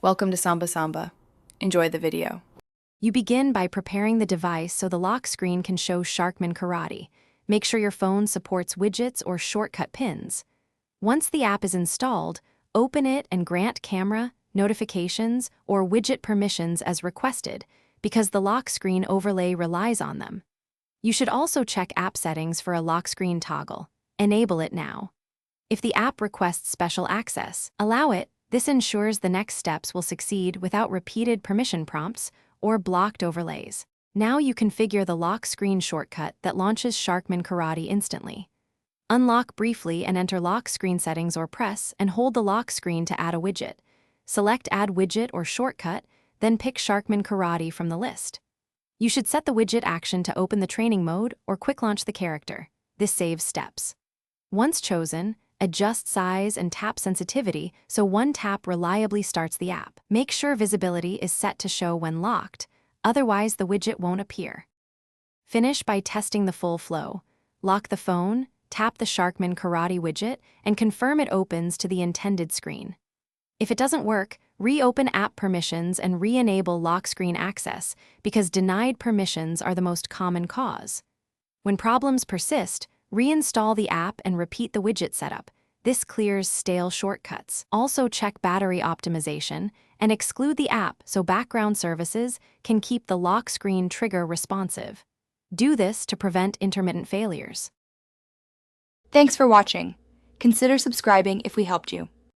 Welcome to Samba Samba. Enjoy the video. You begin by preparing the device so the lock screen can show Sharkman Karate. Make sure your phone supports widgets or shortcut pins. Once the app is installed, open it and grant camera, notifications, or widget permissions as requested, because the lock screen overlay relies on them. You should also check app settings for a lock screen toggle. Enable it now. If the app requests special access, allow it. This ensures the next steps will succeed without repeated permission prompts or blocked overlays. Now you configure the lock screen shortcut that launches Sharkman Karate instantly. Unlock briefly and enter lock screen settings or press and hold the lock screen to add a widget. Select Add Widget or Shortcut, then pick Sharkman Karate from the list. You should set the widget action to open the training mode or quick launch the character. This saves steps. Once chosen, adjust size and tap sensitivity so one tap reliably starts the app. Make sure visibility is set to show when locked, otherwise the widget won't appear. Finish by testing the full flow. Lock the phone, tap the Sharkman Karate widget, and confirm it opens to the intended screen. If it doesn't work, reopen app permissions and re-enable lock screen access because denied permissions are the most common cause. When problems persist, reinstall the app and repeat the widget setup. This clears stale shortcuts. Also check battery optimization and exclude the app so background services can keep the lock screen trigger responsive. Do this to prevent intermittent failures. Thanks for watching. Consider subscribing if we helped you.